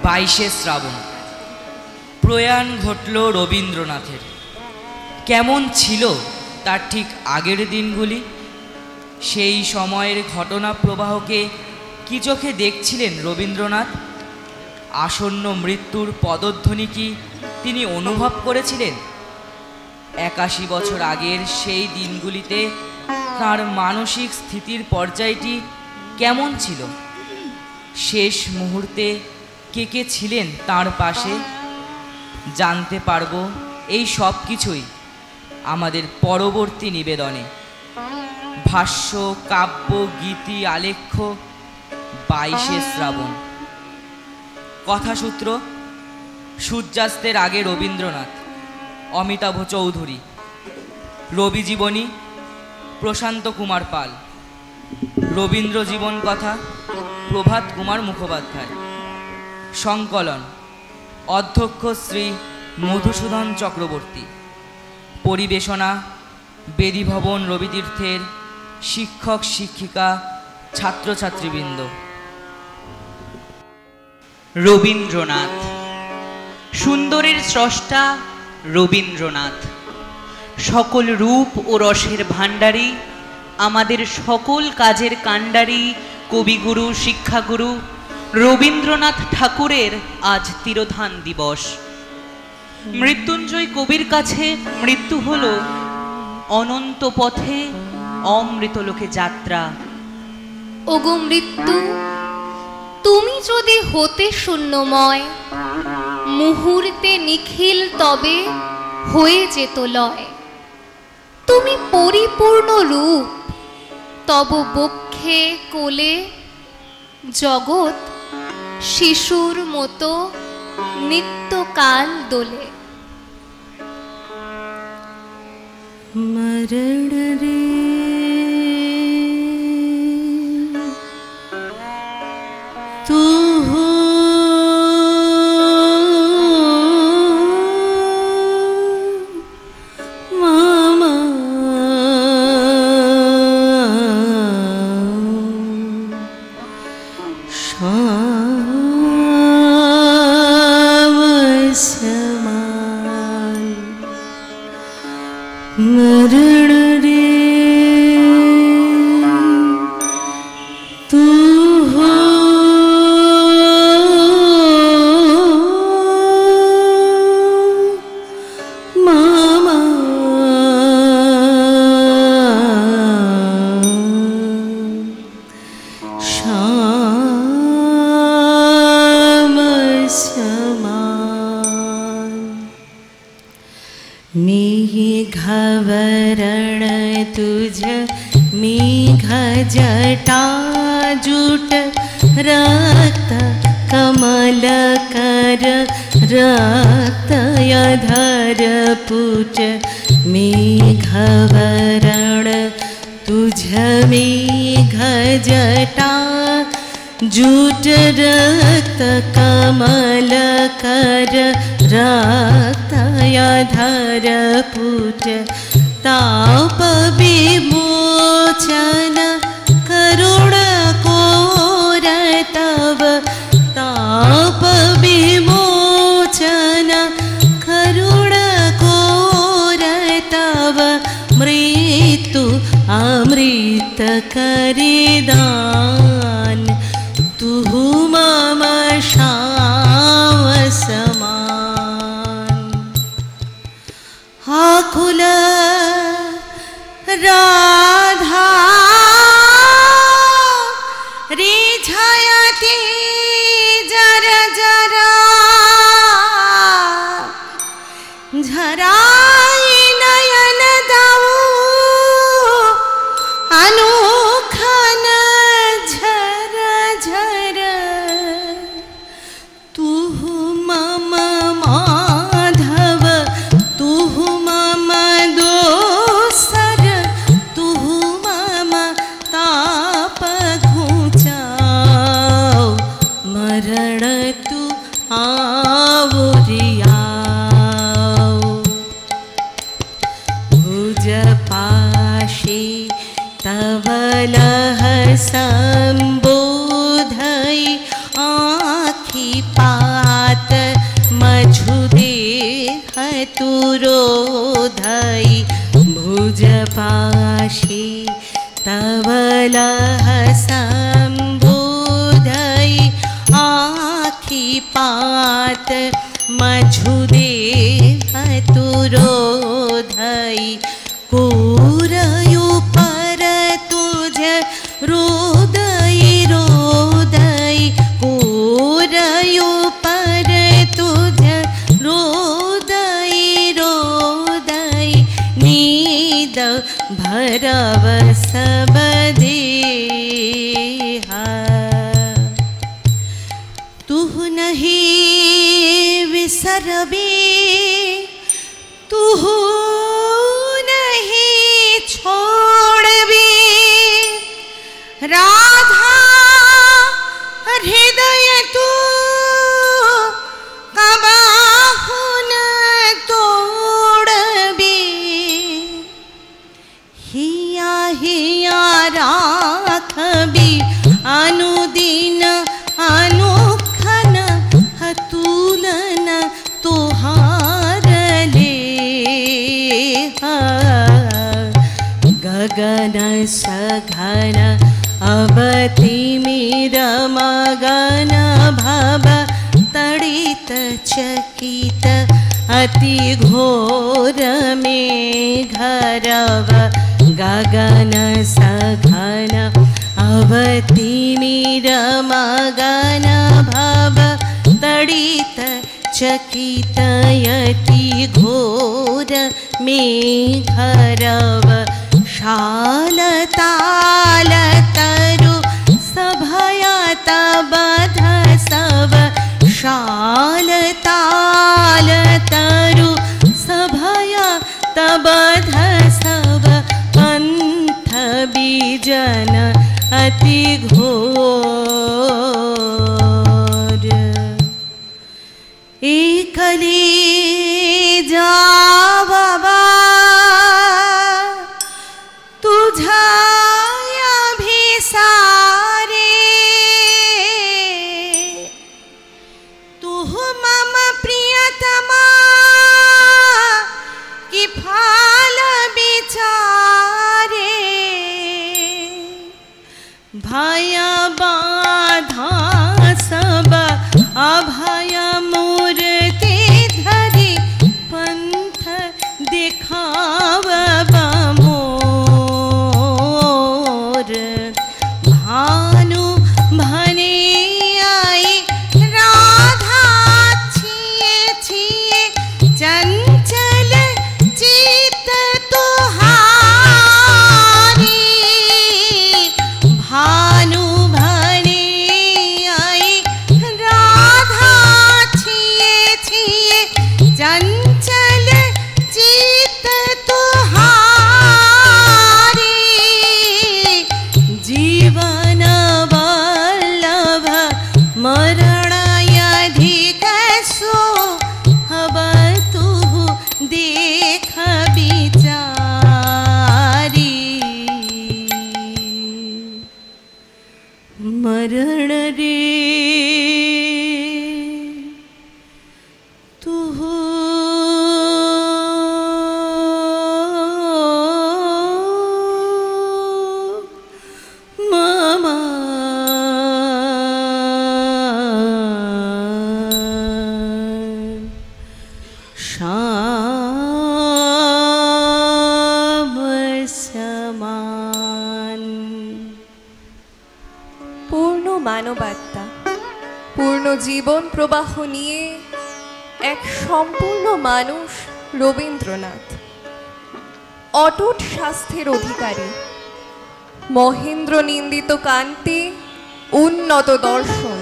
বাইশে শ্রাবণ প্রয়াণ ঘটল রবীন্দ্রনাথের। কেমন ছিল তার ঠিক আগের দিনগুলি? সেই সময়ের ঘটনা প্রবাহকে কি চোখে দেখছিলেন রবীন্দ্রনাথ? আসন্ন মৃত্যুর পদধ্বনি কি তিনি অনুভব করেছিলেন? 81 বছর আগের সেই দিনগুলিতে তার মানসিক স্থিতির পর্যায়টি কেমন ছিল? শেষ মুহূর্তে কে কে ছিলেন তার পাশে? জানতে পারবো এই সব কিছুই আমাদের পরবর্তী নিবেদনে। ভাষ্য, কাব্য, গীতি, আলেখ্য, বাইশে শ্রাবণ। কথাসূত্র: সূর্যাস্তের আগে রবীন্দ্রনাথ, অমিতাভ চৌধুরী। রবি জীবনী, প্রশান্ত কুমার পাল। রবীন্দ্র জীবন কথা, প্রভাত কুমার মুখোপাধ্যায়। সংকলন: অধ্যক্ষ শ্রী মধুসূদন চক্রবর্তী। পরিবেশনা: বেদীভবন রবিতীর্থের শিক্ষক শিক্ষিকা ছাত্রছাত্রীবৃন্দ। রবীন্দ্রনাথ, সুন্দরের স্রষ্টা রবীন্দ্রনাথ, সকল রূপ ও রসের ভাণ্ডারী, আমাদের সকল কাজের কাণ্ডারী, কবিগুরু, শিক্ষাগুরু রবীন্দ্রনাথ ঠাকুরের আজ তিরোধান দিবস। মৃত্যুঞ্জয় কবির কাছে মৃত্যু হল অনন্ত পথে অমৃতলোকে যাত্রা। ওগো মৃত্যু, তুমি যদি হতে শূন্যময়, মুহূর্তে নিখিল তবে হয়ে যেত লয়। তুমি পরিপূর্ণ রূপ, তব বক্ষে কোলে জগৎ শিশুর মতো নিত্যকাল দোলে। মরণ রে তু मेघवरण तुझ मेघ जटा जुट रक्त कमल कर रक्त अधर पुट। मेघवरण तुझ मेघ जटा जुट रक्त कमल कर रक्त अधर पुट। ताप विमोचन करुण कोर तव, ताप विमोचन करुण कोर तव। मृत्यु अमृत करिदान, तुहु मम श्याम समान। आकुल राधा रिझयति जर जर, झराई नयन दाऊ अनुखन झर झर। तव लह संबोधै आँखि पात मझुदेह तुरोधै भुज पाशे तव लह संबोधै आँखि पात मझुदेह तुरोधै कोरयु पर तुझ रोदय रोदय कोरयु पर तुझ रोदय रोदय नीद भरव सब देहा तुह नहीं विसरबे तुह नहीं छोड़बे राधा हृदय तू कबाहु न तोड़बे हिया हिया राखबी अनुदिन अनुखन हतुलन तोहार लेहा गगन सघन अब तिमिर मगन भव तड़ित चकित अति घोर में घरव गगन सघन अब तिमिर मगन भव तड़ित चकित अति घोर में घरव शाल ताल तरु सभया तबध सब शाल ताल तरु सभया तबध सब पंथ बीजन अति घोर एकले जा बाबा तुझा अभिसारे तुह मम प्रियतमा कि फाल बिचारे भय बाधा सब अभय मूर्ति धरि पंथ दिखाव मोर भानु भने आई राधा छिए छिए चंचल चित तुहारी भानु भने आई राधा छिए छिए चंचल चित तुहारी जीवन वल्लभ मरण अधिक सो हब तू देख बिचारी मरण रे तू मामा श्याम समान পূর্ণ মানবাত্মা পূর্ণ জীবন প্রবাহ নিয়ে এক সম্পূর্ণ মানুষ রবীন্দ্রনাথ অটুট স্বাস্থ্যের অধিকারী মহেন্দ্র নিন্দিত কান্তি উন্নত দর্শন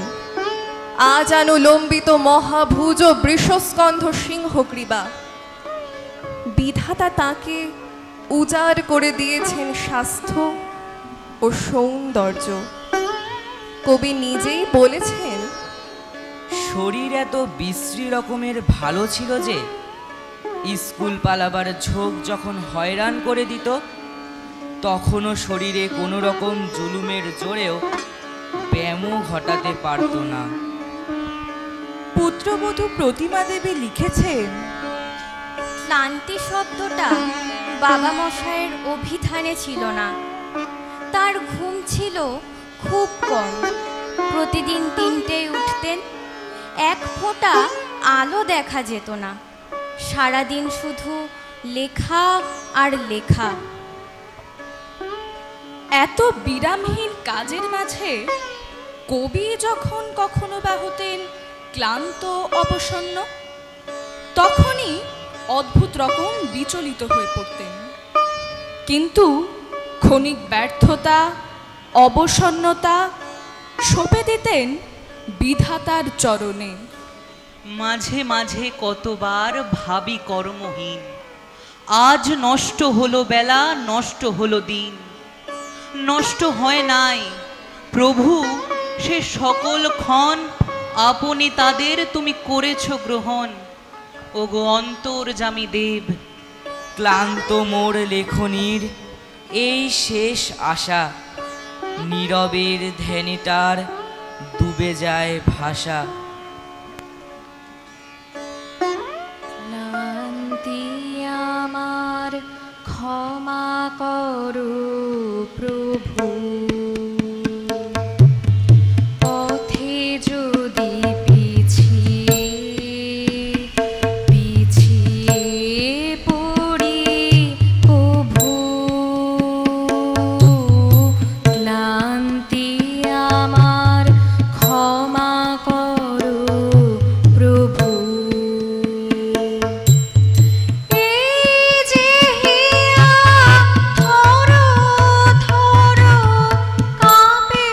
আজ অনুলম্বিত মহাভুজ বৃষস্কন্ধ সিংহগ্রীবা বিধাতা তাকে উজাড় করে দিয়েছেন স্বাস্থ্য ও সৌন্দর্য কবি নিজেই বলেছেন শরীর এত বিশ্রী রকমের ভালো ছিল যে স্কুল পালাবার ঝোঁক যখন হয়রান করে দিত তখনও শরীরে কোনো রকম জুলুমের জোরেও ব্যায়ামও ঘটাতে পারত না। পুত্রবধূ প্রতিমা দেবী লিখেছেন, ক্লান্তি শব্দটা বাবা মশাইয়ের অভিধানে ছিল না। তার ঘুম ছিল খুব কম। প্রতিদিন 3টেয় উঠতেন। এক ফোঁটা আলো দেখা যেত না। সারাদিন শুধু লেখা আর লেখা। এত বিরামহীন কাজের মাঝে কবি যখন কখনো বা হতেন ক্লান্ত অবসন্ন, তখনই অদ্ভুত রকম বিচলিত হয়ে পড়তেন। কিন্তু ক্ষণিক ব্যর্থতা, অবসন্নতা সঁপে দিতেন বিধাতার চরণে। মাঝে মাঝে কতবার ভাবি কর্মহীন, আজ নষ্ট হলো বেলা, নষ্ট হলো দিন। নষ্ট হয় নাই প্রভু সে সকল ক্ষণ, আপনি তাদের তুমি করেছ গ্রহণ। ওগো অন্তর্যামী দেব, ক্লান্ত মোর লেখনীর এই শেষ আশা, নীরবের ধ্যানেটার ডুবে যায় ভাষা। ক্লান্তি আমার ক্ষমা করো প্রভু, পথে যদি পিছিয়ে পড়ি প্রভু। ক্লান্তি আমার ক্ষমা করো প্রভু। এই যে হিয়া থরো থরো কাঁপে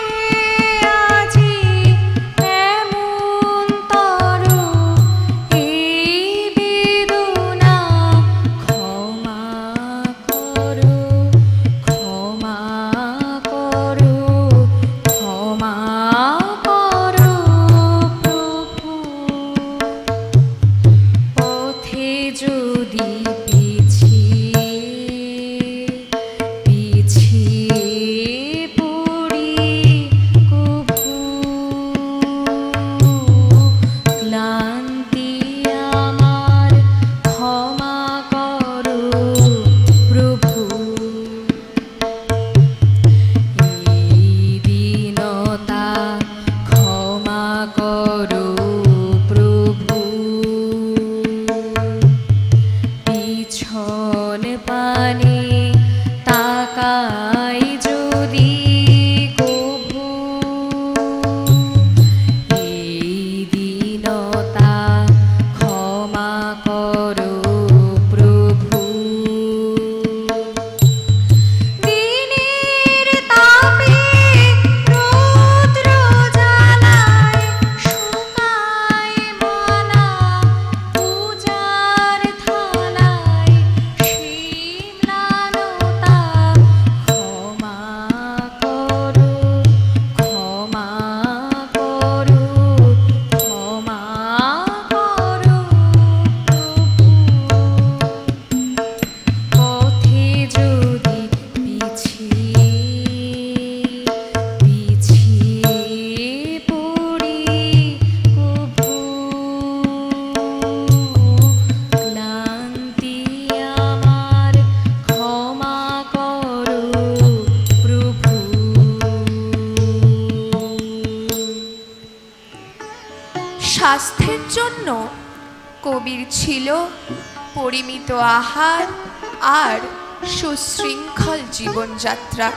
আজি এমন তর, এই বেদনা ক্ষমা করো, ক্ষমা করো, ক্ষমা করো প্রভু। পথে যদি পিছিয়ে পড়ি কভু, ক্লান্তি আমার ক্ষমা করো প্রভু। এই দীনতা ক্ষমা করো প্রভু। পিছন পানে তাকাই যদি কভু, এই দীনতা ক্ষমা করো প্রভু। দিনের তাপে রৌদ্র জ্বালায় শুকায় মালা, পূজার থালায় শিমলালতা ক্ষমা করো, ক্ষমা করো, ক্ষমা করো প্রভু। পথে যদি পিছিয়ে পড়ি কভু, ক্লান্তি আমার ক্ষমা করো প্রভু। স্বাস্থ্যের জন্য কবির ছিল পরিমিত আহার আর সুশৃঙ্খল জীবনযাত্রা।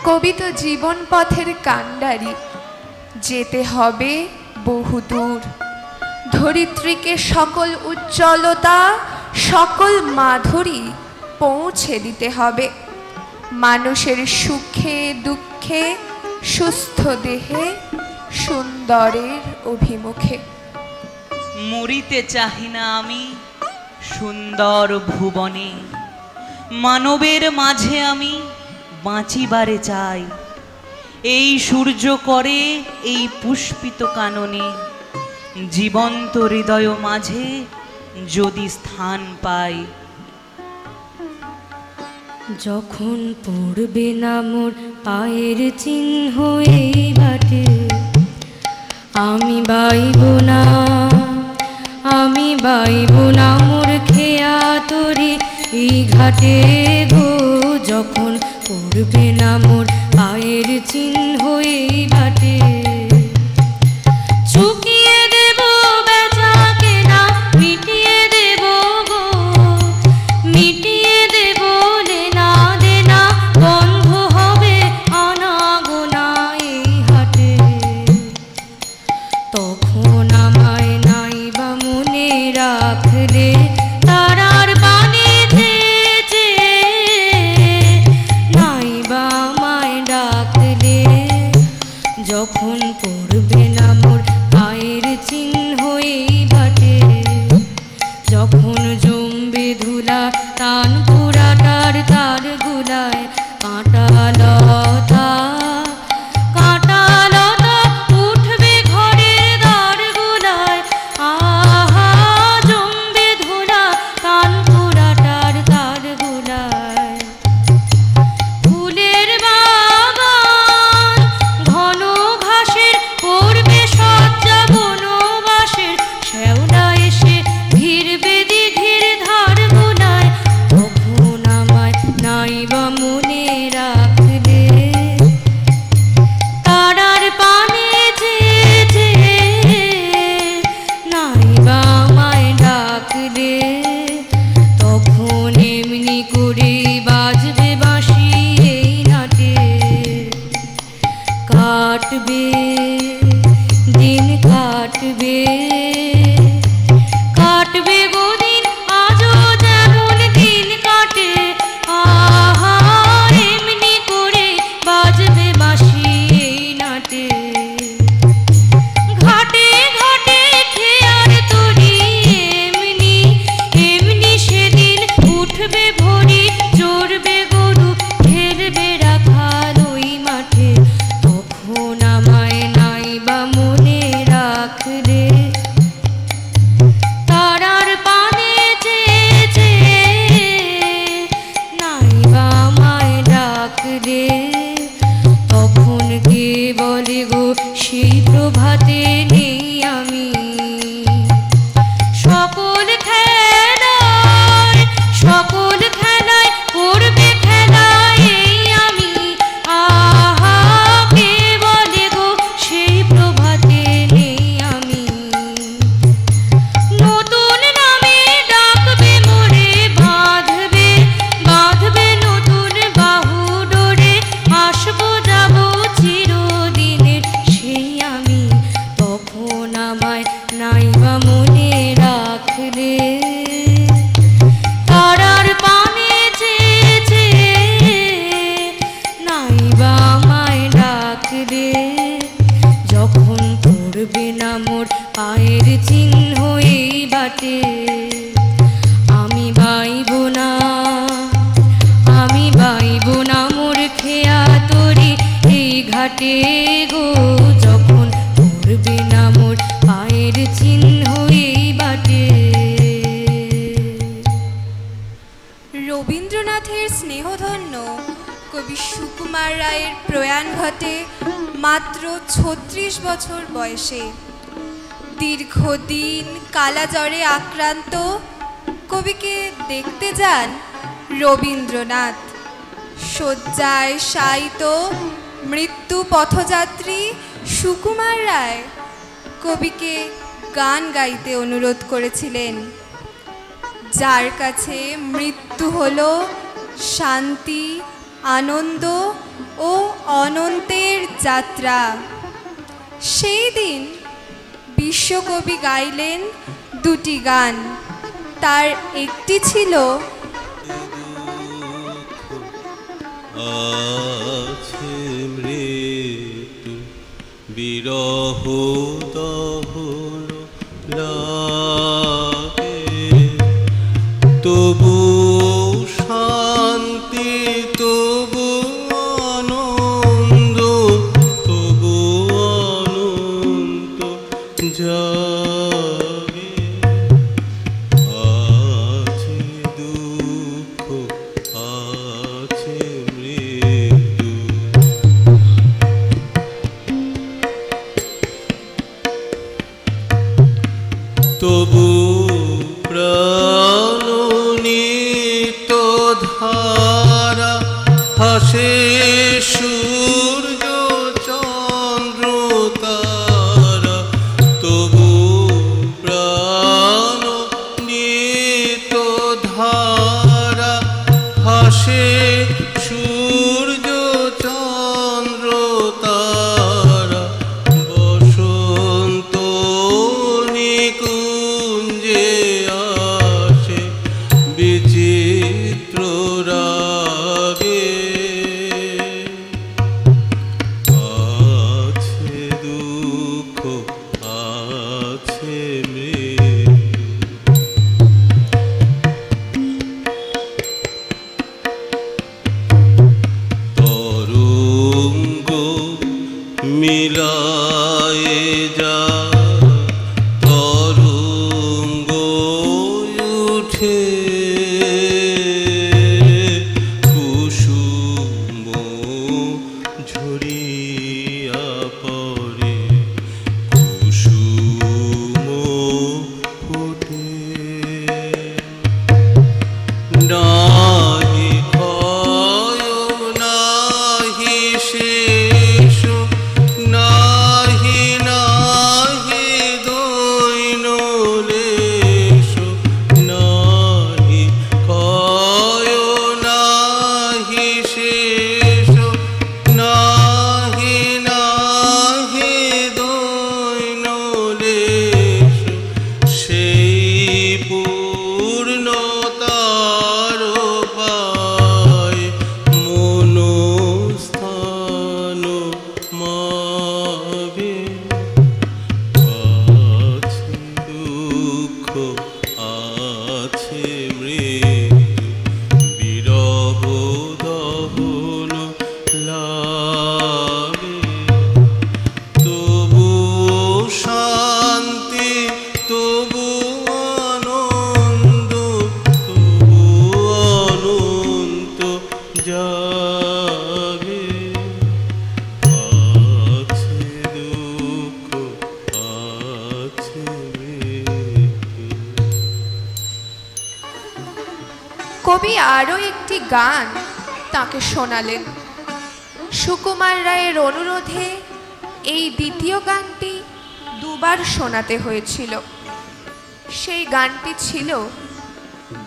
কবি তো জীবন পথের কাণ্ডারি, যেতে হবে বহুদূর। ধরিত্রীকে সকল উজ্জ্বলতা, সকল মাধুরী পৌঁছে দিতে হবে। মানুষের সুখে দুঃখে, সুস্থ দেহে, সুন্দরের অভিমুখে। মরিতে চাহি না আমি সুন্দর ভুবনে, মানবের মাঝে আমি বাঁচিবারে চাই। এই সূর্য করে এই পুষ্পিত কাননে, জীবন্ত হৃদয় মাঝে যদি স্থান পাই। যখন পড়বে না মোর পায়ের চিহ্ন এই বাটে, আমি বাইব না, আমি বাইব না মোর খেয়া তরি এই ঘাটে গো। যখন পড়বে না মোর পায়ের চিহ্ন এই বাটে, চুকিয়ে দেব বেচা কেনা, মিটিয়ে দেব গো, মিটিয়ে দেব লেনা দেনা, বন্ধ হবে আনাগোনা এই হাটে। তখন আমায় নাই বা মনে রাখলে তারার বাণী যে, নাই বা আমায় ডাকলে। যখন পড়বে না মোর পায়ের চিহ্ন এই বাটে, যখন জমবে ধুলা টান পুরাটার তার গুলায়, কাঁটা লতা কাঁটা লতা উঠবে ঘরের দ্বার গুলায়, আহা জমবে ধুলা টান পুরাটার তার গুলায়। ফুলের বাগান ঘন ঘাসের করবে সজ্জা বনবাসের, শ্যাওলা এসে ভিড়বে দিঘির ধার গুলায়। তখন আমায় নাই বা মনে রাখলে তারার পানে যে, নাই বা আমায় ডাকলে। তখন এমনি করে বাজবে বাঁশি এই নাটে, কাটবে দিন কাটবে, কাটবে গো দিন আজও যেমন দিন কাটে, আহা এমনি করে বাজবে বাঁশি এই নাটে। ঘাটে ঘাটে খেয়ার তরি এমনি এমনি সেদিন উঠবে ভরি, চড়বে গরু খেলবে রাখাল ওই মাঠে। তখন আমায় নাই বা মনে রাখলে তারার পানে যে, নাই বা আমায় ডাকলে। তখন কে বলে গো সেই প্রভাতে নেই আমি, সকল খেলায় সকল খেলায় করবে খেলা এই আমি, আহা কে বলে গো সেই প্রভাতে নেই আমি। নতুন নামে ডাকবে মোরে, বাঁধবে বাঁধবে নতুন বাহু ডোরে, আসবো যাবো চিরদিনের সেই আমি। তখন আমায় নাই বা মনে রাখলে তারার পানে যে, নাই বা আমায় ডাকলে। যখন পড়বে না মোর পায়ের চিহ্ন এই বাটে, আমি বাইব না, আমি বাইব না মোর খেয়া তরি এই ঘাটে গো। যখন পড়বে না মোর পায়ের চিহ্ন এই বাটে। রবীন্দ্রনাথের স্নেহধন্য কবি সুকুমার রায়ের প্রয়াণ ঘটে মাত্র ৩৬ বছর বয়সে। দীর্ঘদিন কালাজ্বরে আক্রান্ত কবিকে দেখতে যান রবীন্দ্রনাথ। শয্যায় শায়িত মৃত্যু পথযাত্রী সুকুমার রায় কবিকে গান গাইতে অনুরোধ করেছিলেন। যার কাছে মৃত্যু হলো শান্তি, আনন্দ ও অনন্তের যাত্রা। সেই দিন বিশ্বকবি গাইলেন দুটি গান। তার একটি ছিল আছে মৃত্যু বিরহ দহন লাগে, তবু শান্তি তবু আনন্দ, তবু অনন্ত জাগে। আছে দুঃখ ভাসে সূর্য চন্দ্র তারা, তবু প্রাণ নিত ধারা। ভাসে সূর্য চন্দ্র তারা, বসন্ত নিকুঞ্জে আসে বিচিত্র রাগে। আছে দুঃখ আছে তরঙ্গ মিলায়ে যা, তরঙ্গ উঠে কুসুম ঝরিয়া পড়ে, কুসুম ফুটে। নাহি ক্ষয় নাহি শেষ, নাহি নাহি দৈন লেশ। নাহি ক্ষয় নাহি শেষ, নাহি নাহি দৈন লেশ। সেই পূর্ণতার পায় মনস্থান মাগে। আছে দুঃখ আছে মৃত্যু, বিরহ দহন লাগে। তবু শান্তি তবু আনন্দ, তবু অনন্ত জাগে। আছে দুঃখ আছে মৃত্যু। কবি আরও একটি গান তাকে শোনালেন। সুকুমার রায়ের অনুরোধে এই দ্বিতীয় গানটি দুবার শোনাতে হয়েছিল। সেই গানটি ছিল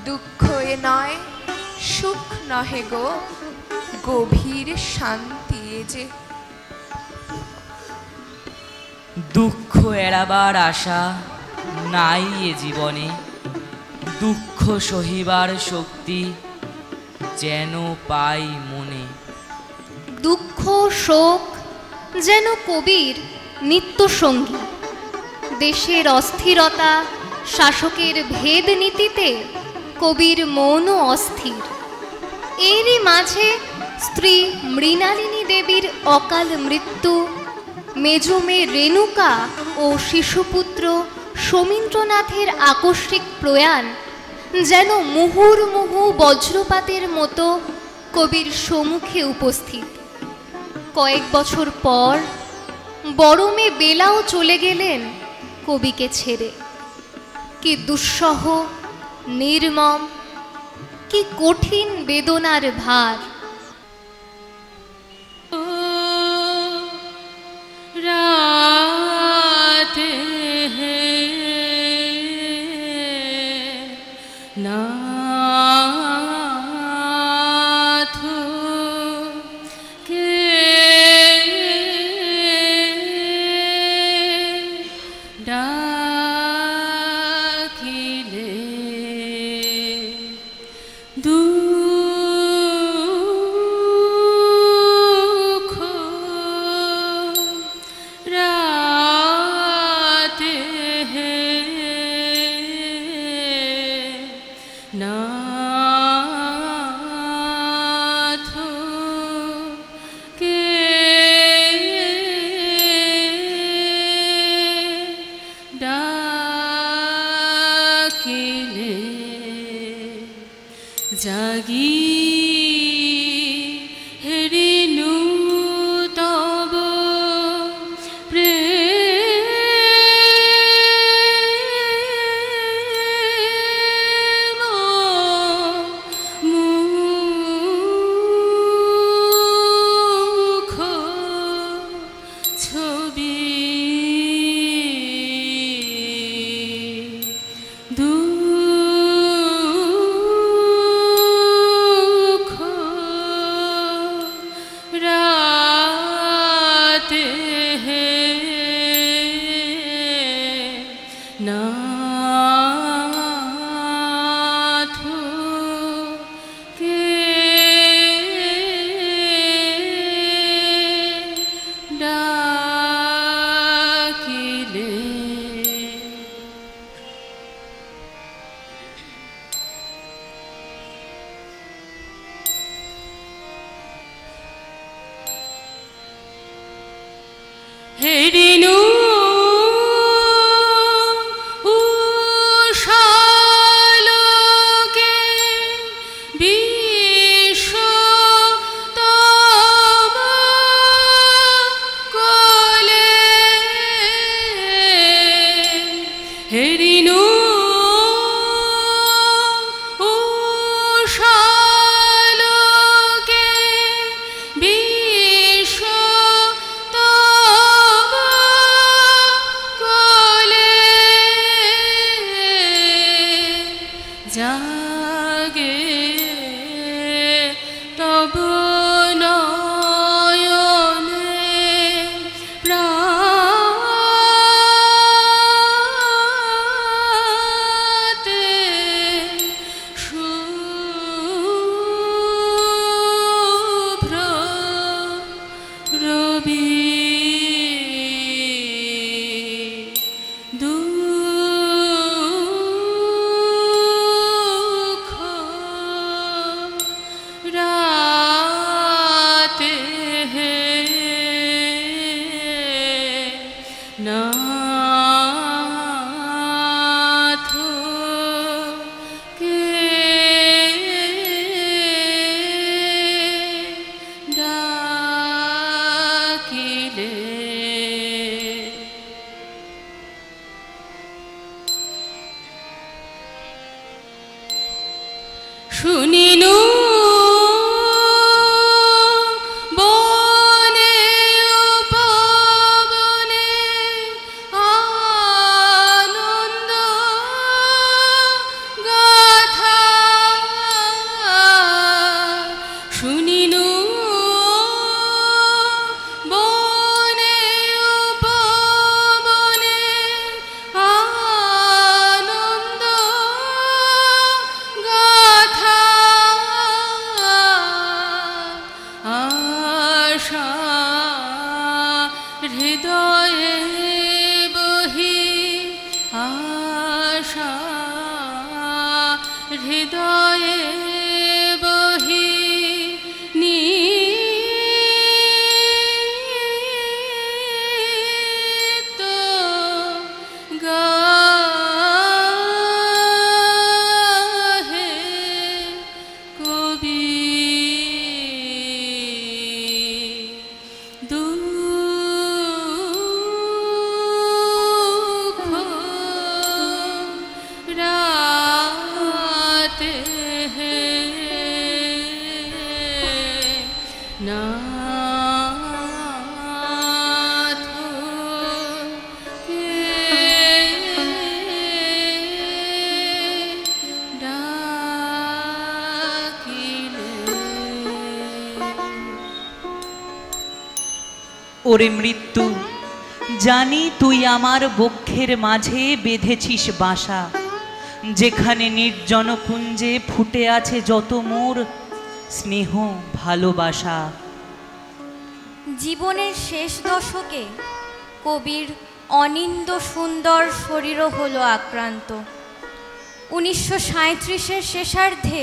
দুঃখ এ নয় সুখ নহে গো, গভীর শান্তি এ যে। দুঃখ এড়াবার আশা নাই এ জীবনে, দুঃখ সহিবার শক্তি যেন পাই মনে। দুঃখ শোক যেন কবির নিত্যসঙ্গী। দেশের অস্থিরতা, শাসকের ভেদ নীতিতে কবির মনও অস্থির। এরই মাঝে স্ত্রী মৃণালিনী দেবীর অকাল মৃত্যু, মেজুমে রেণুকা ও শিশুপুত্র সমীন্দ্রনাথের আকস্মিক প্রয়াণ যেন মুহুর্মুহু বজ্রপাতের মতো কবির সম্মুখে উপস্থিত। কয়েক বছর পর বড় মেয়ে বেলাও চলে গেলেন কবিকে ছেড়ে। কি দুঃসহ, নির্মম, কি কঠিন বেদনার ভার। রাতে নাথ কে ডাকিলে দূর হেরিনু উষালোকে বিশ্ব তব কোলে হেরিনু উষালোকে বিশ্ব তব কোলে জাগে তব নয়নে প্রাতে শুভ্র রবি দুঃখ রাতে নাথ কে ডাকিলে শুনিনু বনে উপবনে আনন্দ গাথা শুনিনু বনে উপবনে আনন্দ গাথা আশা হৃদয়ে বহি আশা হৃদয়ে বহি নিত্য গাহে কবি দুঃখ রাতে নাথ কে ডাকিলে ওরে মৃত্যু, জানি তুই আমার বক্ষের মাঝে বেঁধেছিস বাসা, যেখানে নির্জন কুঞ্জে ফুটে আছে যত মোর স্নেহ ভালোবাসা। জীবনের শেষ দশকে কবির অনিন্দ সুন্দর শরীরও হলো আক্রান্ত। 1937-এর শেষার্ধে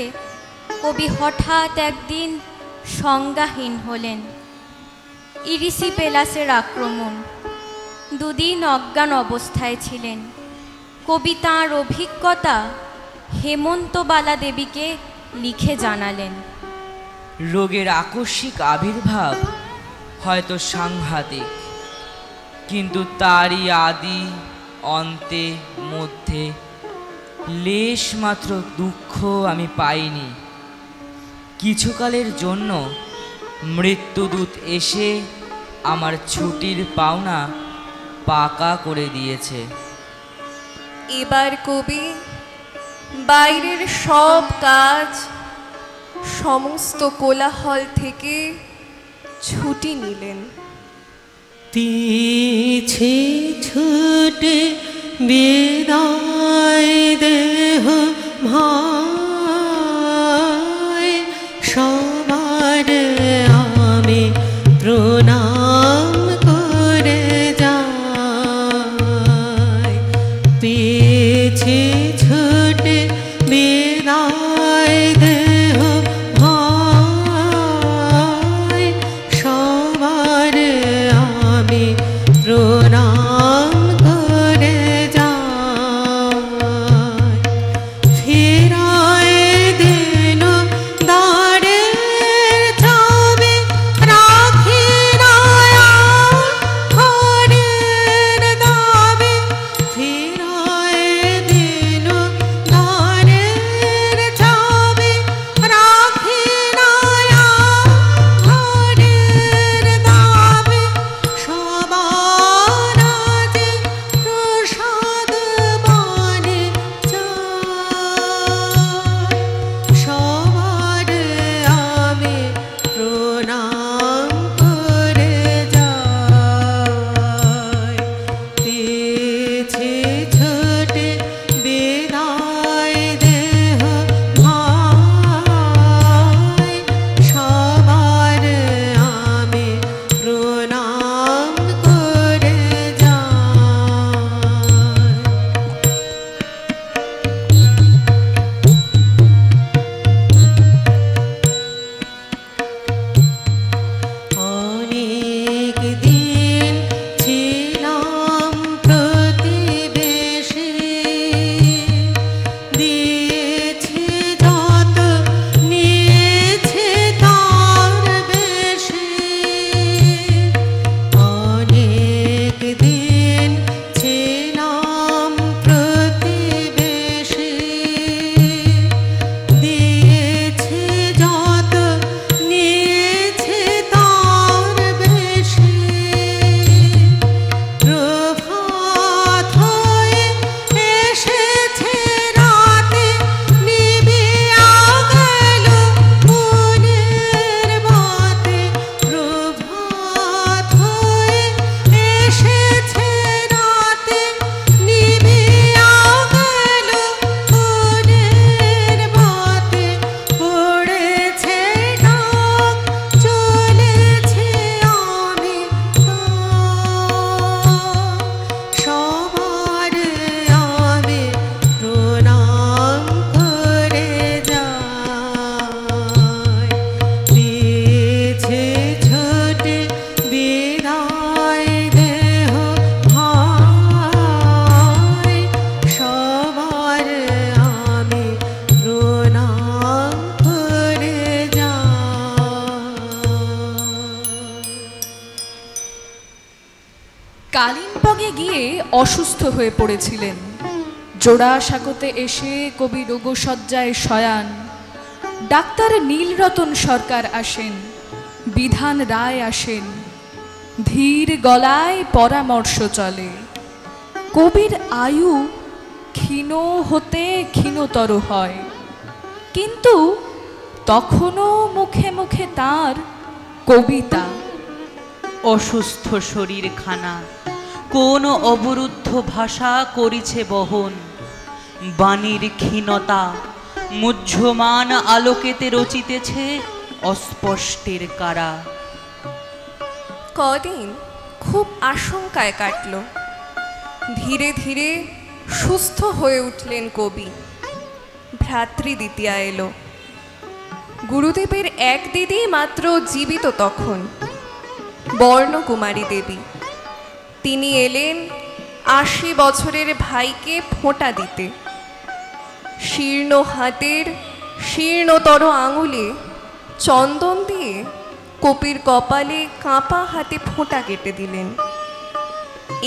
কবি হঠাৎ একদিন সংজ্ঞাহীন হলেন। ইরিসিপেলাসের আক্রমণ, দুদিন অজ্ঞান অবস্থায় ছিলেন। কবি তাঁর অভিজ্ঞতা হেমন্তবালা দেবীকে লিখে জানালেন। রোগের আকস্মিক আবির্ভাব হয়তো সাংঘাতিক, কিন্তু তারই আদি অন্তে মধ্যে লেশ মাত্র দুঃখ আমি পাইনি। কিছুকালের জন্য মৃত্যুদূত এসে আমার ছুটির পাওনা পাকা করে দিয়েছে। এবার কবি বাইরের সব কাজ, সমস্ত কোলাহল থেকে ছুটি নিলেন। পিছে ছুটে বিদায় দেহ ভাই, সবার আমি প্রণাম করে যাই। পিছে ছুটে বিদায় দেহ ভাই, সবার আমি কালিম্পংয়ে গিয়ে অসুস্থ হয়ে পড়েছিলেন। জোড়াসাঁকোতে এসে কবি রোগশয্যায় শয়ান। ডাক্তার নীলরতন সরকার আসেন, বিধান রায় আসেন, ধীর গলায় পরামর্শ চলে। কবির আয়ু ক্ষীণ হতে ক্ষীণতর হয়, কিন্তু তখনও মুখে মুখে তার কবিতা। অসুস্থ শরীরখানা কোন অবরুদ্ধ ভাষা করিছে বহন, বাণীর ক্ষীণতা মুহ্যমান আলোকেতে রচিতেছে অস্পষ্টের কারা। কদিন খুব আশঙ্কায় কাটল। ধীরে ধীরে সুস্থ হয়ে উঠলেন কবি। ভ্রাতৃদ্বিতীয়া এলো। গুরুদেবের এক দিদি মাত্র জীবিত তখন, বর্ণকুমারী দেবী। তিনি এলেন ৮০ বছরের ভাইকে ফোঁটা দিতে। শীর্ণ হাতের শীর্ণতর আঙুলে চন্দন দিয়ে কবির কপালে কাঁপা হাতে ফোঁটা কেটে দিলেন।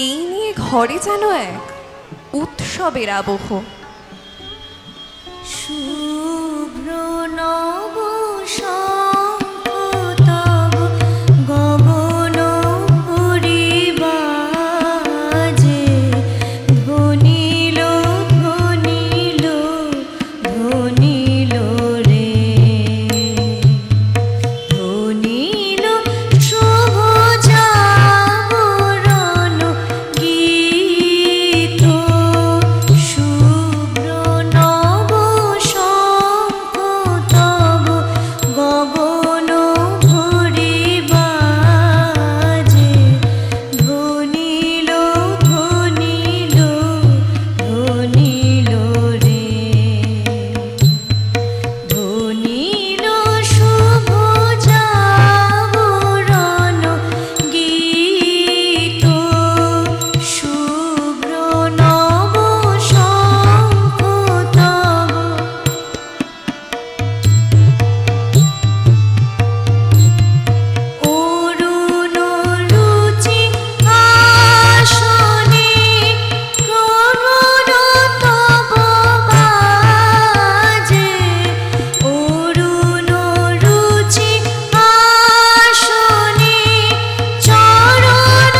এই নিয়ে ঘরে যেন এক উৎসবের আবহ। শুভ্র নব শঙ্খ তব গগন পরিবাজে, ধ্বনিল ধ্বনিল ধ্বনিল রে, ধ্বনিল শুভ জাগরণ গীত। শুভ্র নব শঙ্খ তব গগন পরিবাজে, ধ্বনিল ধ্বনিল ধ্বনিল রে, ধ্বনিল শুভ জাগরণ গীত। শুভ্র নব শঙ্খ তব অরুণ রুচি আসনে, ক্রমণ তব বাজে, অরুণ রুচি আসনে, চরণ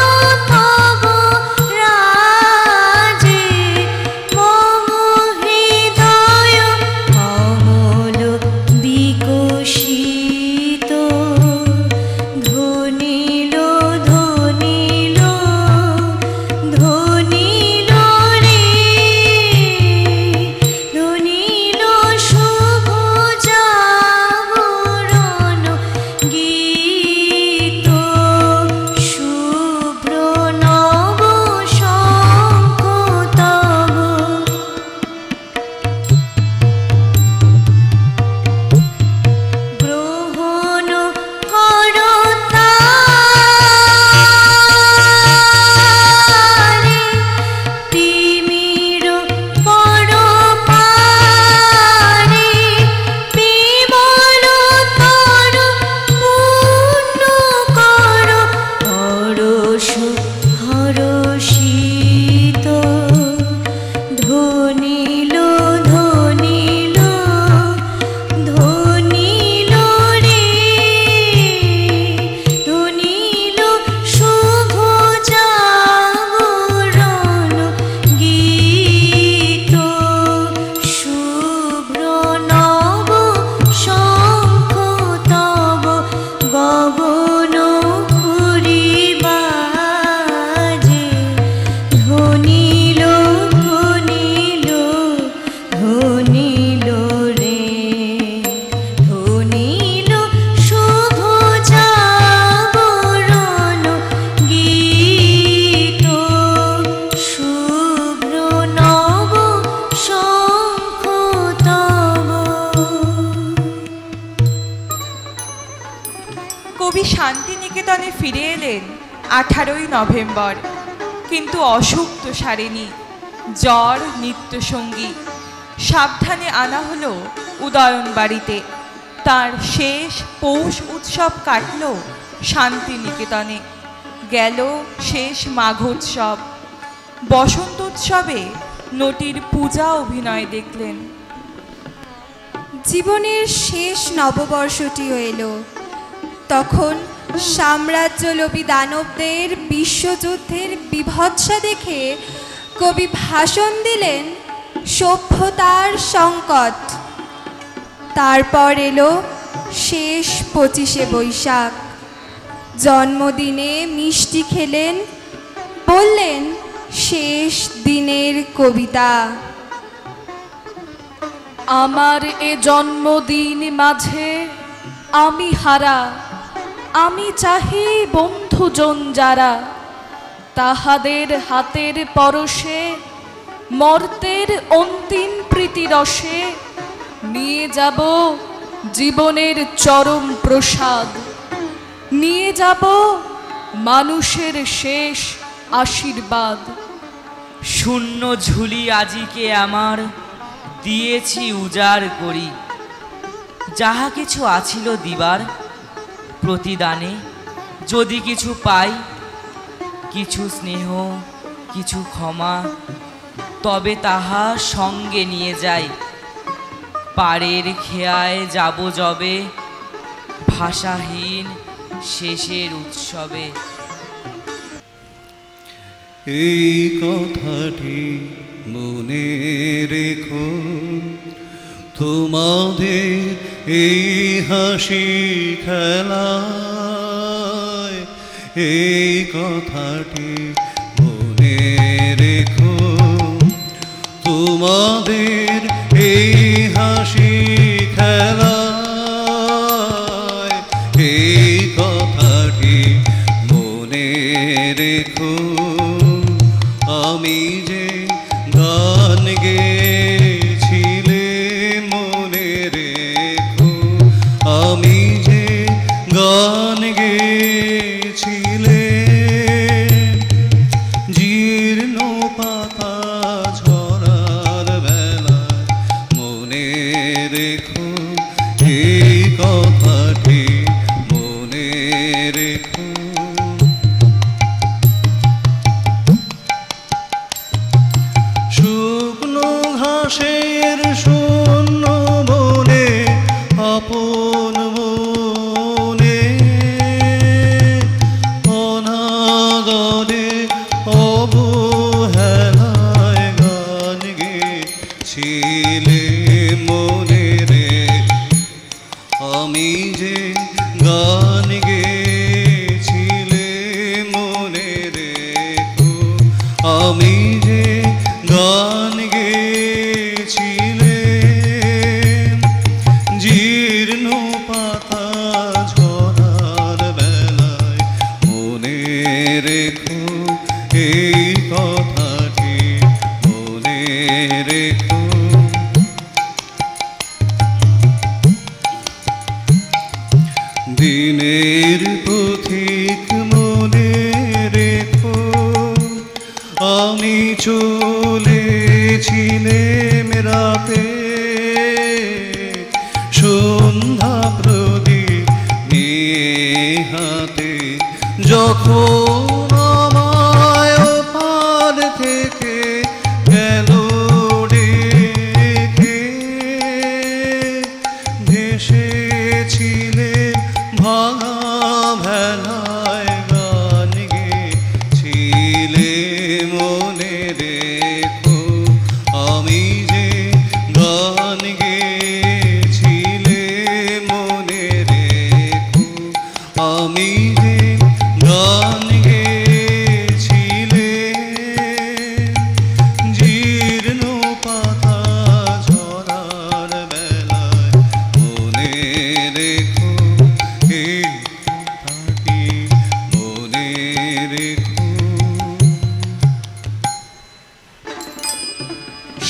তব রাজে, মম হৃদয় কমল বিকশিত। ধ্বনিল ধ্বনিল ধ্বনিল রে, ধ্বনিল শুভ জাগরণ গীত। শুভ্র নব শঙ্খ তব গ্রহণ করতারে, তিমির পরপারে, বিমল তর পূর্ণ কর, হরষ হরষিত। ধ্বনিল ধ্বনিল ধ্বনিল রে, ধ্বনিল শুভ জাগরণ গীত। শুভ্র নব শঙ্খ তব গগন পরিবাজে, ধ্বনিল ধ্বনিল ধ্বনিল রে, ধ্বনিল শুভ জাগরণ গীত। শুভ্র নব শঙ্খ তব। কবি শান্তিনিকেতনে ফিরে এলেন 18ই নভেম্বর, কিন্তু অসুখ তো সারেনি। জ্বর নিত্যসঙ্গী। সাবধানে আনা হলো উদয়ন বাড়িতে। তার শেষ পৌষ উৎসব কাটল শান্তিনিকেতনে। গেল শেষ মাঘোৎসব। বসন্ত উৎসবে নটির পূজা অভিনয় দেখলেন। জীবনের শেষ নববর্ষটিও এলো। তখন সাম্রাজ্যলোভী দানবদের বিশ্বযুদ্ধের বিভৎসা দেখে কবি ভাষণ দিলেন সভ্যতার সংকট। তারপর এলো শেষ 25শে বৈশাখ। জন্মদিনে মিষ্টি খেলেন, বললেন শেষ দিনের কবিতা। আমার এ জন্মদিন মাঝে আমি হারা, আমি চাহি বন্ধুজন যারা, তাহাদের হাতের পরশে মর্তের অন্তিম প্রীতিরসে নিয়ে যাব জীবনের চরম প্রসাদ, নিয়ে যাব মানুষের শেষ আশীর্বাদ। শূন্য ঝুলি আজিকে আমার দিয়েছি উজাড় করি, যাহা কিছু আছিল দিবার প্রতিদানে যদি কিছু পাই, কিছু স্নেহ কিছু ক্ষমা, তবে তাহা সঙ্গে নিয়ে যাই। পাড়ের খেয়ায় যাব যবে ভাষাহীন শেষের উৎসবে। এই কথাটি মনে রেখো, তোমাদের এই হাসি খেলায় এই কথাটি মনে রেখো, তোমাদের এই হাসি খেলায় এই কথাটি মনে রেখো। আমি যে গান গেয়েছিলে মনে রেখো, আমি যে গান গেয়েছিলে, জীর্ণ পাতা ঝরার বেলায় মনে রেখো এই কথাটি মনে রেখো। শুকনো ঘাসের শূন্য বনে আপন মনে অনাদরে অবহেলায় গান গেছিলে মনে রে। আমি যে গান গেছিলে মনে রেখো, আমি যে গান গেছিলে, জীর্ণ পাতা ঝরার বেলায় মনে রেখো এই কথাটি মনে রেখো। দিনের পথিক মনে রেখো, আমি চলেছিলাম রাতে সন্ধ্যা প্রদীপ নিয়ে হাতে, যখন আমায় ওপার থেকে গেল ডেকে, ভেসেছিলেন ভাঙা ভেলায় গান গেছিলে মনে রেখো, আমি যে গান গেছিলে মনে রেখো, আমি যে গান গেছিলে, জীর্ণ পাতা ঝরার বেলায় মনে রেখো এই কথাটি মনে রেখো।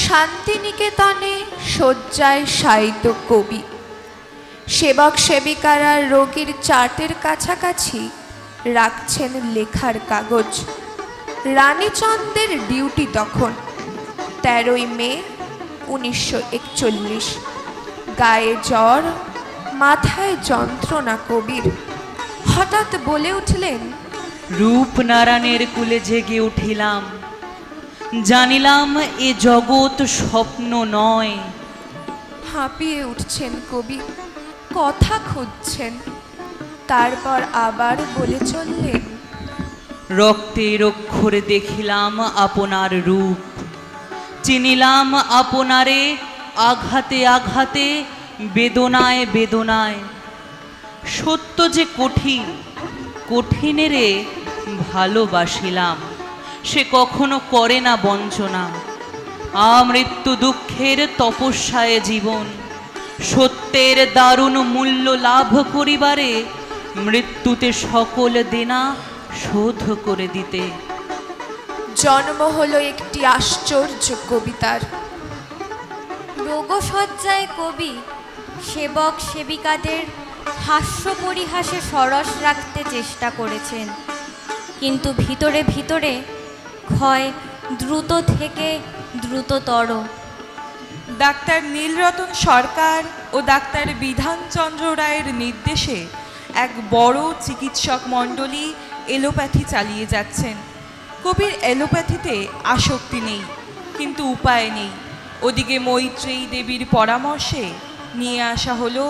শান্তিনিকেতনে শয্যায় শায়িত কবি। সেবক সেবিকারা রোগীর চাটের কাছাকাছি রাখছেন লেখার কাগজ। রানীচন্দ্রের ডিউটি তখন 13ই মে 1941। গায়ে জ্বর, মাথায় যন্ত্রণা কবির। হঠাৎ বলে উঠলেন, রূপনারায়ণের কুলে জেগে উঠিলাম, জানিলাম এ জগৎ স্বপ্ন নয়। হাঁপিয়ে উঠছেন কবি, কথা খুঁজছেন, তারপর আবার বলে চললেন। রক্তের অক্ষরে দেখিলাম আপনার রূপ, চিনিলাম আপনারে আঘাতে আঘাতে, বেদনায় বেদনায়। সত্য যে কঠিন, কঠিনেরে ভালোবাসিলাম, সে কখনো করে না বঞ্চনা। আমৃত্যু দুঃখের তপস্যায় জীবন, সত্যের দারুণ মূল্য লাভ করিবারে, মৃত্যুতে সকল দেনা শোধ করে দিতে। জন্ম হলো একটি আশ্চর্য কবিতার। রোগশয্যায় কবি সেবক সেবিকাদের হাস্য পরিহাসে সরস রাখতে চেষ্টা করেছেন, কিন্তু ভিতরে ভিতরে ক্ষয় দ্রুত থেকে দ্রুততর। ডাক্তার নীলরতন সরকার ও ডাক্তার বিধানচন্দ্র রায়ের নির্দেশে এক বড় চিকিৎসক মণ্ডলী এলোপ্যাথি চালিয়ে যাচ্ছেন। কবির এলোপ্যাথিতে আসক্তি নেই, কিন্তু উপায় নেই। ওদিকে মৈত্রেয়ী দেবীর পরামর্শে নিয়ে আসা হলো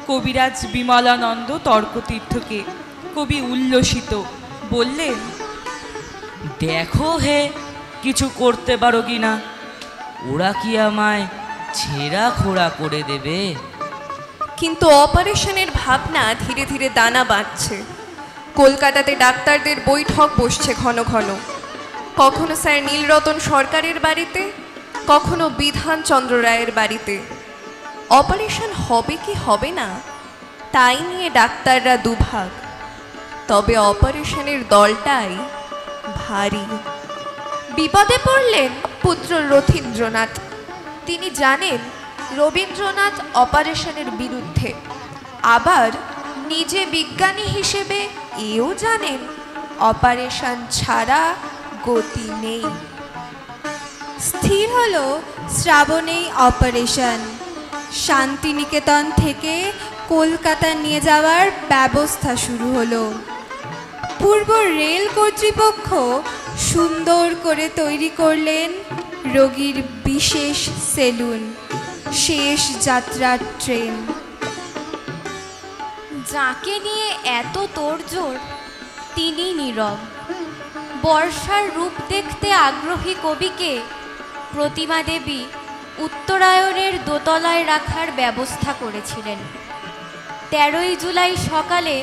কবিরাজ বিমলানন্দ তর্কতীর্থকে। কবি উল্লসিত, বললেন, দেখো হে কিছু করতে পারো কি না। ওরা কি আমায় ছেঁড়া খোড়া করে দেবে? কিন্তু অপারেশনের ভাবনা ধীরে ধীরে দানা বাঁধছে। কলকাতাতে ডাক্তারদের বৈঠক বসছে ঘন ঘন, কখনো স্যার নীলরতন সরকারের বাড়িতে, কখনো বিধানচন্দ্র রায়ের বাড়িতে। অপারেশন হবে কি হবে না তাই নিয়ে ডাক্তাররা দুভাগ, তবে অপারেশনের দলটাই ভারী। বিপদে পড়লেন পুত্র রথীন্দ্রনাথ। তিনি জানেন রবীন্দ্রনাথ অপারেশনের বিরুদ্ধে, আবার নিজে বিজ্ঞানী হিসেবে এও জানেন অপারেশন ছাড়া গতি নেই। স্থির হলো শ্রাবণেই অপারেশন। শান্তিনিকেতন থেকে কলকাতা নিয়ে যাওয়ার ব্যবস্থা শুরু হলো। পূর্ব রেল কর্তৃপক্ষ সুন্দর করে তৈরি করলেন রোগীর বিশেষ সেলুন, শেষ যাত্রার ট্রেন। যাকে নিয়ে এত তোড়জোড় তিনি নীরব। বর্ষার রূপ দেখতে আগ্রহী কবিকে প্রতিমা দেবী উত্তরায়ণের দোতলায় রাখার ব্যবস্থা করেছিলেন। 13ই জুলাই সকালে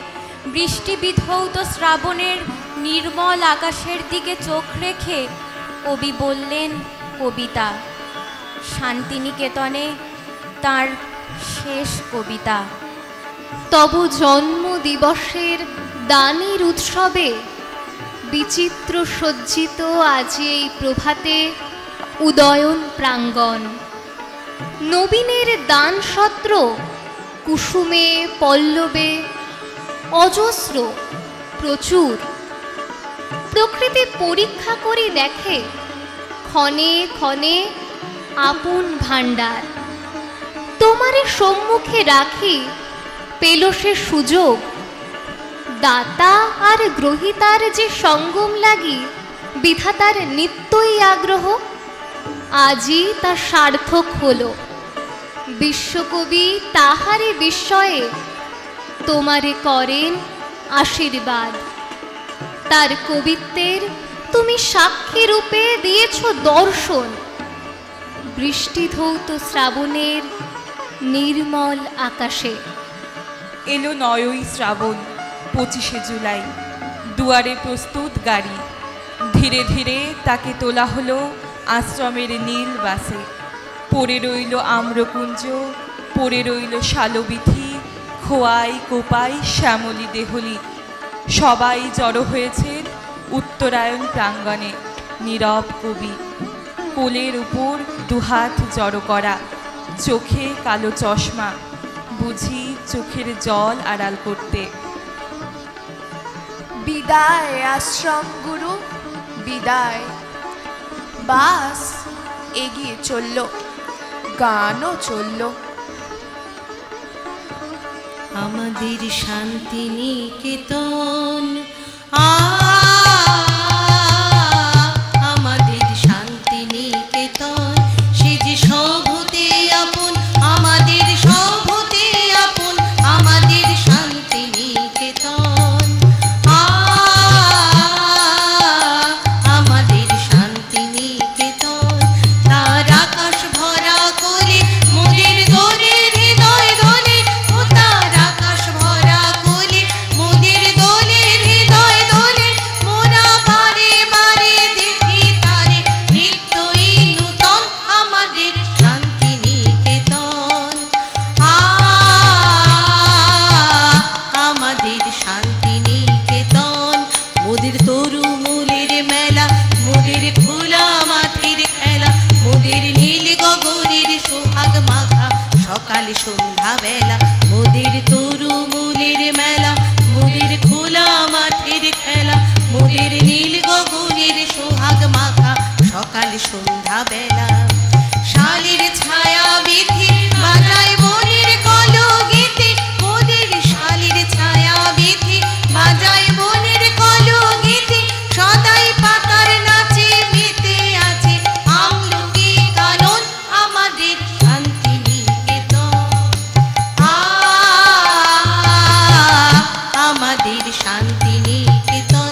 বৃষ্টি বিধৌত শ্রাবণের নির্মল আকাশের দিকে চোখ রেখে কবি বললেন কবিতা। শান্তিনিকেতনে তার শেষ কবিতা। তবু জন্ম দিবসের দানের উৎসবে বিচিত্র সজ্জিত আজি এই প্রভাতে উদয়ন প্রাঙ্গণ। নবীনের দানসত্র কুসুমে পল্লবে অজস্র প্রচুর। প্রকৃতি পরীক্ষা করে দেখে ক্ষণে ক্ষণে আপন ভাণ্ডার। তোমারে সম্মুখে রাখি পেল সে সুযোগ। দাতা আর গ্রহিতার যে সঙ্গম লাগি বিধাতার নিত্যই আগ্রহ, আজই তা সার্থক হলো। বিশ্বকবি তাহারে বিস্ময়ে তোমারে করেন আশীর্বাদ। তার কবিত্বের তুমি সাক্ষী রূপে দিয়েছ দর্শন। বৃষ্টিধৌত শ্রাবণের নির্মল আকাশে। এলো 9ই শ্রাবণ, 25শে জুলাই। দুয়ারে প্রস্তুত গাড়ি। ধীরে ধীরে তাকে তোলা হলো আশ্রমের নীল বাসে। পড়ে রইল আম্রকুঞ্জ, পড়ে রইল শালবিথি, খোয়াই কোপাই শ্যামলী দেহলি। সবাই জড়ো হয়েছেন উত্তরায়ণ প্রাঙ্গণে। নীরব কবি, কোলের উপর দুহাত জড়ো করা, চোখে কালো চশমা, বুঝি চোখের জল আড়াল করতে। বিদায় আশ্রম গুরু, বিদায়। বাস এগিয়ে চলল, গানও চলল। আমাদের শান্তিনিকেতন সন্ধ্যা বেলা, মোদের তরু মূলের মেলা, মোদের খোলা মাঠের খেলা, মোদের নীল গগনের সোহাগ মাখা সকাল সন্ধ্যা বেলা। শালের ছায়া বিধি বাজায় বনের কল গীতি, মোদের শালের ছায়া বিধি বাজায় বনের কল গীতি, সদাই পাতার নাচে মেতে আছে আমলকি কানন আমাদের শান্তি নিকেতন। আমাদের শান্তি নিকেতন।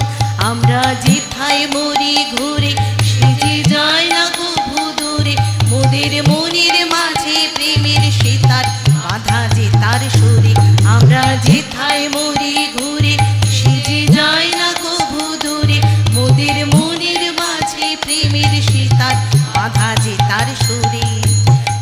আমরা যেথায় মরি ঘুরে সেজে যায় না কভু দূরে, মোদের মনের মাঝে প্রেমের সেতার বাঁধা যে তার সুরে। আমরা যেথায় মরি ঘুরে সেজে যায় না কভু দূরে, মোদের মনের মাঝে প্রেমের সেতার বাঁধা যে তার সুরে।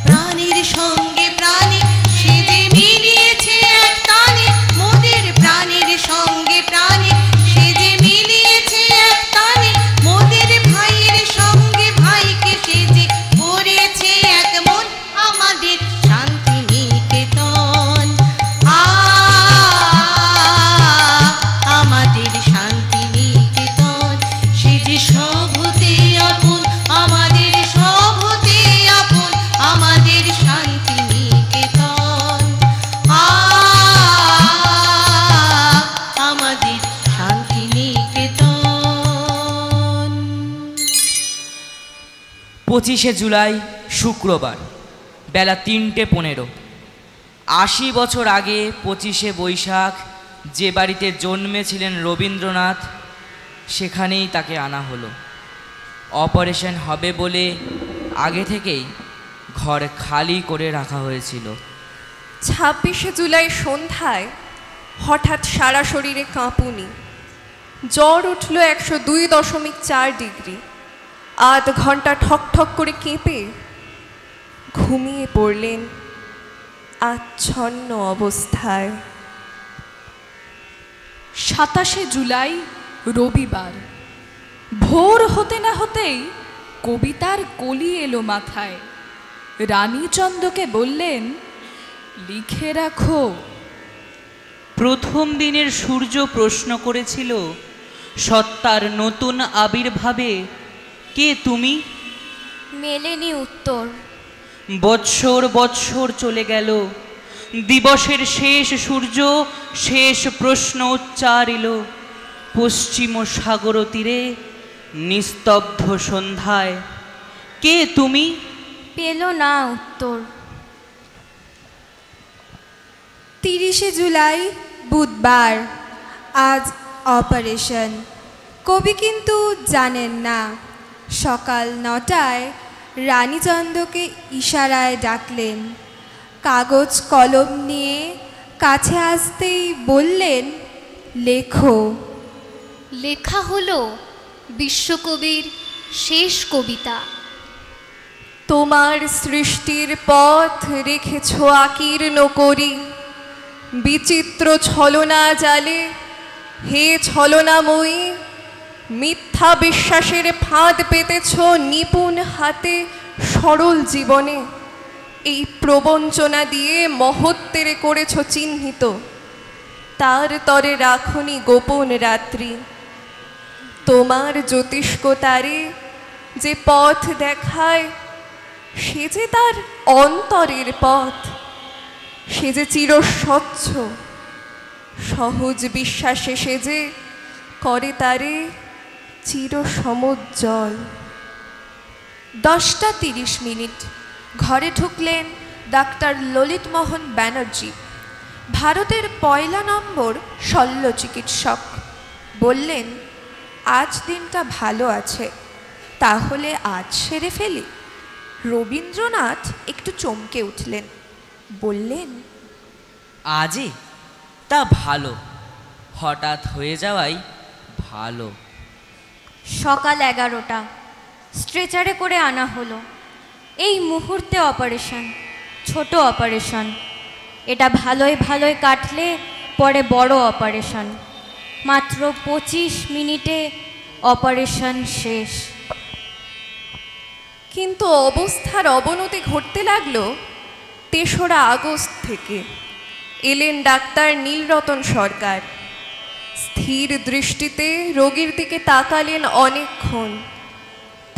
প্রাণের সঙ্গে প্রাণে সে যে মিলিয়েছে এক তানে, মোদের প্রাণের সঙ্গে প্রাণে সে যে মিলিয়েছে এক তানে, মোদের ভাইয়ের সঙ্গে ভাইকে সে যে করেছে এক মন আমাদের শান্তি নিকেতন। আমাদের শান্তি নিকেতন। সে যে সব হতে আপন, আমাদের সব হতে আপন, আমাদের শান্তি নিকেতন। আমাদের শান্তি নিকেতন। 25শে জুলাই শুক্রবার বেলা 3:15। 80 বছর আগে 25শে বৈশাখ যে বাড়িতে জন্মেছিলেন রবীন্দ্রনাথ, সেখানেই তাকে আনা হলো। অপারেশন হবে বলে আগে থেকেই ঘর খালি করে রাখা হয়েছিল। 26শে জুলাই সন্ধ্যায় হঠাৎ সারা শরীরে কাঁপুনি, জ্বর উঠল 102.4 ডিগ্রি। আধ ঘন্টা ঠক ঠক করে কেঁপে ঘুমিয়ে পড়লেন আচ্ছন্ন অবস্থায়। 27শে জুলাই রবিবার ভোর হতে না হতেই কবিতার কলি এলো মাথায়। রানীচন্দ্রকে বললেন, লিখে রাখো। প্রথম দিনের সূর্য প্রশ্ন করেছিল, সত্তার নতুন আবির্ভাবে কে তুমি? মেলেনি উত্তর। বৎসর বৎসর চলে গেল, দিবসের শেষ সূর্য শেষ প্রশ্ন উচ্চারিল। পশ্চিম সাগর তীরে নিস্তব্ধ সন্ধ্যায় কে তুমি? পেল না উত্তর। 30শে জুলাই বুধবার, আজ অপারেশন। কবি কিন্তু জানেন না। সকাল 9টায় রানীচন্দ্রকে ইশারায় ডাকলেন। কাগজ কলম নিয়ে কাছে আসতেই বললেন, লেখো। লেখা হলো বিশ্বকবির শেষ কবিতা। তোমার সৃষ্টির পথ রেখেছ আকীর্ণ করি, বিচিত্র ছলনা জালে হে ছলনাময়ী। মিথ্যা বিশ্বাসের ফাঁদ পেতেছ নিপুণ হাতে সরল জীবনে, এই প্রবঞ্চনা দিয়ে মহত্বের করেছ চিহ্নিত। তার তরে রাখনি গোপন রাত্রি, তোমার জ্যোতিষ্ক তারে যে পথ দেখায় সে যে তার অন্তরের পথ। সে যে চির স্বচ্ছ, সহজ বিশ্বাসে সে যে করে তারে চির সমুজ্জ্বল। 10:30 ঘরে ঢুকলেন ডাক্তার ললিত মোহন ব্যানার্জি, ভারতের 1 নম্বর শল্য চিকিৎসক। বললেন, আজ দিনটা ভালো আছে, তাহলে আজ সেরে ফেলি। রবীন্দ্রনাথ একটু চমকে উঠলেন, বললেন, আজই? তা ভালো, হঠাৎ হয়ে যাওয়াই ভালো। সকাল 11টা, স্ট্রেচারে করে আনা হলো। এই মুহূর্তে অপারেশন, ছোট অপারেশন। এটা ভালোই ভালোই কাটলে পরে বড় অপারেশন। মাত্র 25 মিনিটে অপারেশন শেষ। কিন্তু অবস্থার অবনতি ঘটতে লাগলো 3রা আগস্ট থেকে এলেন ডাক্তার নীলরতন সরকার। স্থির দৃষ্টিতে রোগীর দিকে তাকালেন অনেকক্ষণ,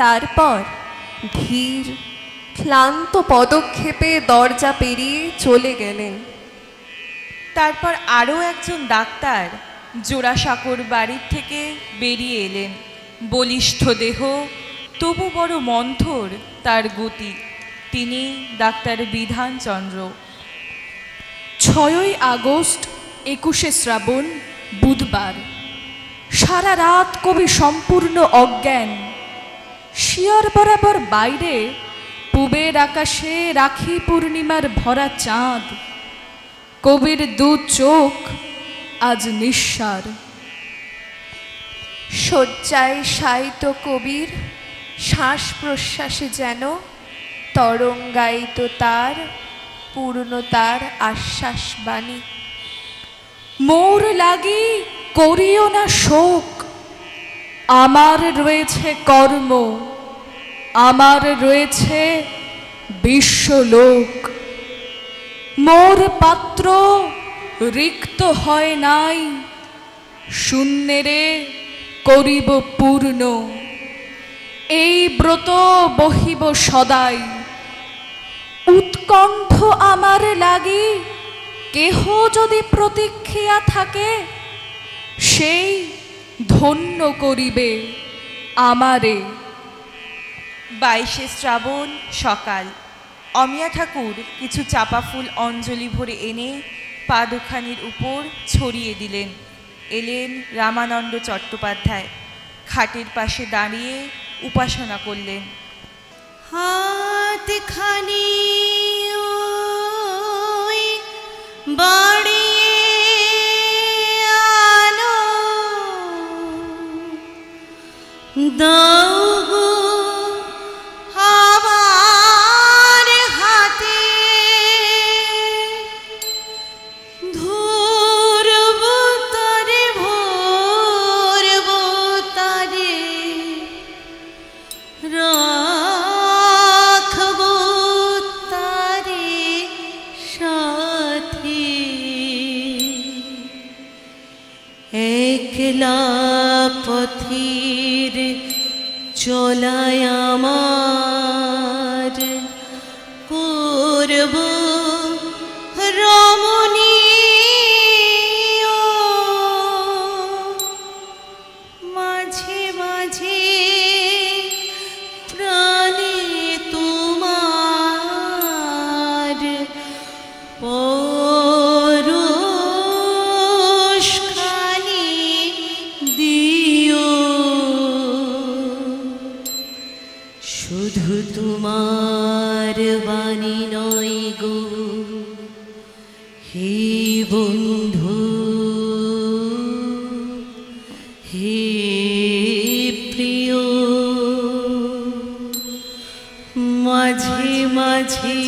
তারপর ধীর ক্লান্ত পদক্ষেপে দরজা পেরিয়ে চলে গেলেন। তারপর আরও একজন ডাক্তার জোড়াসাঁকোর বাড়ির থেকে বেরিয়ে এলেন। বলিষ্ঠ দেহ, তবু বড় মন্থর তার গতি। তিনি ডাক্তার বিধানচন্দ্র। 6ই আগস্ট 21শে শ্রাবণ বুধবার। সারা রাত কবি সম্পূর্ণ অজ্ঞান। শিয়র বরাবর বাইরে পূবের আকাশে রাখি পূর্ণিমার ভরা চাঁদ। কবির দু চোখ আজ নিঃসার। শয্যায় শায়িত কবির শ্বাস প্রশ্বাসে যেন তরঙ্গায়িত তার পূর্ণতার আশ্বাস বাণী। মোর লাগি করিও না শোক, আমার রয়েছে কর্ম, আমার রয়েছে বিশ্বলোক। মোর পাত্র রিক্ত হয় নাই, শূন্যেরে করিব পূর্ণ। এই ব্রত বহিব সদাই, উৎকণ্ঠ আমার লাগি কেহ যদি প্রতীক্ষিয়া থাকে, সেই ধন্য করিবে আমারে। 22শে শ্রাবণ সকাল। অমিয়া ঠাকুর কিছু চাপা ফুল অঞ্জলি ভরে এনে পা দুখানির উপর ছড়িয়ে দিলেন। এলেন রামানন্দ চট্টোপাধ্যায়। খাটের পাশে দাঁড়িয়ে উপাসনা করলেন। হাত খানি বাড়িয়ে আলো দাও গো আমার হাতে, ধরব তারে ভরব তারে, রাখব তারে সাথে। একলা পথের চলায় আমার, করব রমণীয় মাঝে মাঝে প্রাণে তোমার পরশখানি দিও। শুধু তোমার বাণী নয় গো হে বন্ধু, হে প্রিয়, মাঝে মাঝে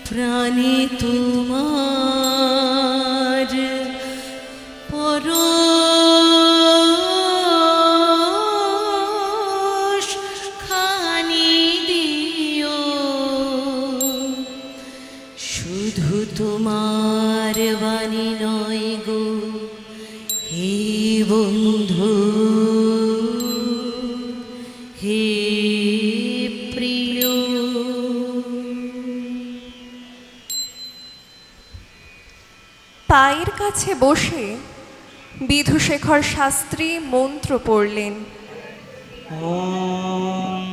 প্রাণে তোমার পরশখানি দিও। শুধু তোমার বাণী নয় গো হে বন্ধু, হে প্রিয়। পায়ের কাছে বসে বিধুশেখর শাস্ত্রী মন্ত্র পড়লেন। ওম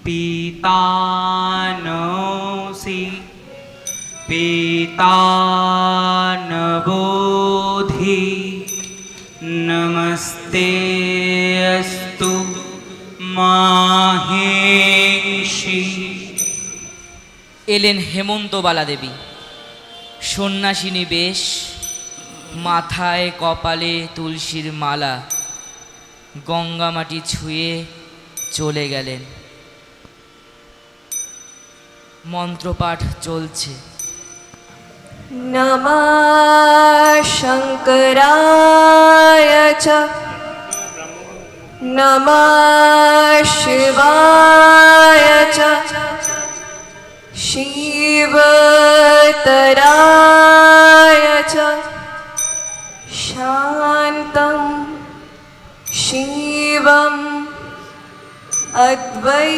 পিতানসি পিতানবোধি নমস্তে অস্তু মাহেশি। এলেন হেমন্তবালা দেবী, সন্ন্যাসিনী বেশ, মাথায় কপালে তুলসীর মালা, গঙ্গামাটি ছুঁয়ে চলে গেলেন। মন্ত্রপাঠ চলছে। নমঃ শঙ্করায় চ নমঃ শিবায় চ शिवतराय च शान्तं शिवम् अद्वैतम्।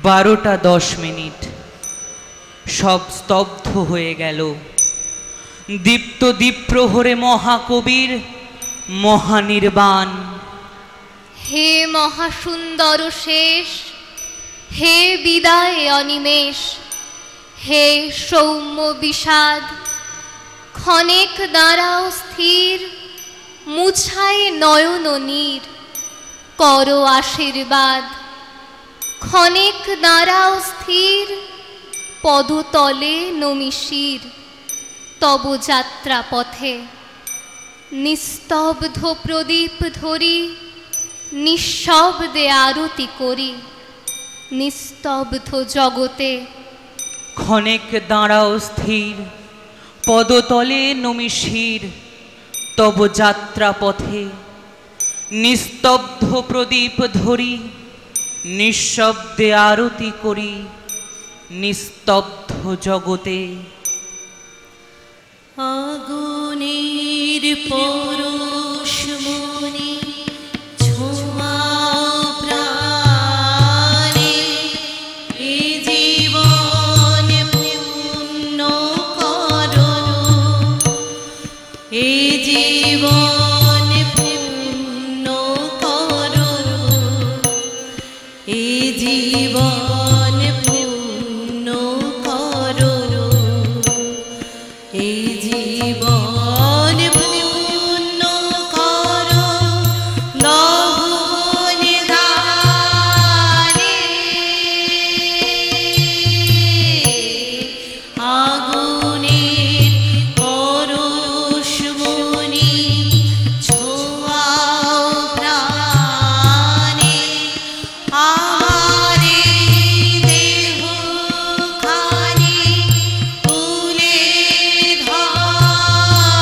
12:10 সব স্তব্ধ হয়ে গেল। দীপ্ত দ্বীপ্রহরে মহাকবির মহানির্বাণ। হে মহাসুন্দর শেষ, হে বিদায় অনিমেষ, হে সৌম্য বিষাদ, ক্ষণেক দাঁড়াও স্থির, মুছায় নয়ন নীর, করো আশীর্বাদ। ক্ষণেক দাঁড়াও স্থির, পদতলে নমি শির, তব যাত্রা পথে। নিস্তব্ধ প্রদীপ ধরি, নিঃশব্দে আরতি করি, নিস্তব্ধ জগতে। ক্ষণেক দাঁড়াও স্থির, পদতলে নমি শির, তব যাত্রা পথে। নিস্তব্ধ প্রদীপ ধরি, নিঃশব্দে আরতি করি, নিস্তব্ধ জগতে। আগুনের পরশমণি ছোঁয়াও প্রাণে, এ জীবন পূর্ণ করো, এ জীবন পূর্ণ করো, এ জীবন পূর্ণ করো, এ জীবন পূর্ণ করো। দহন দানে আগুনের পরশমণি ছোঁয়াও প্রাণে, আমারে দেহখানি তুলে ধরো,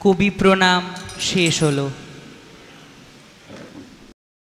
কবি প্রণাম শেষ হলো।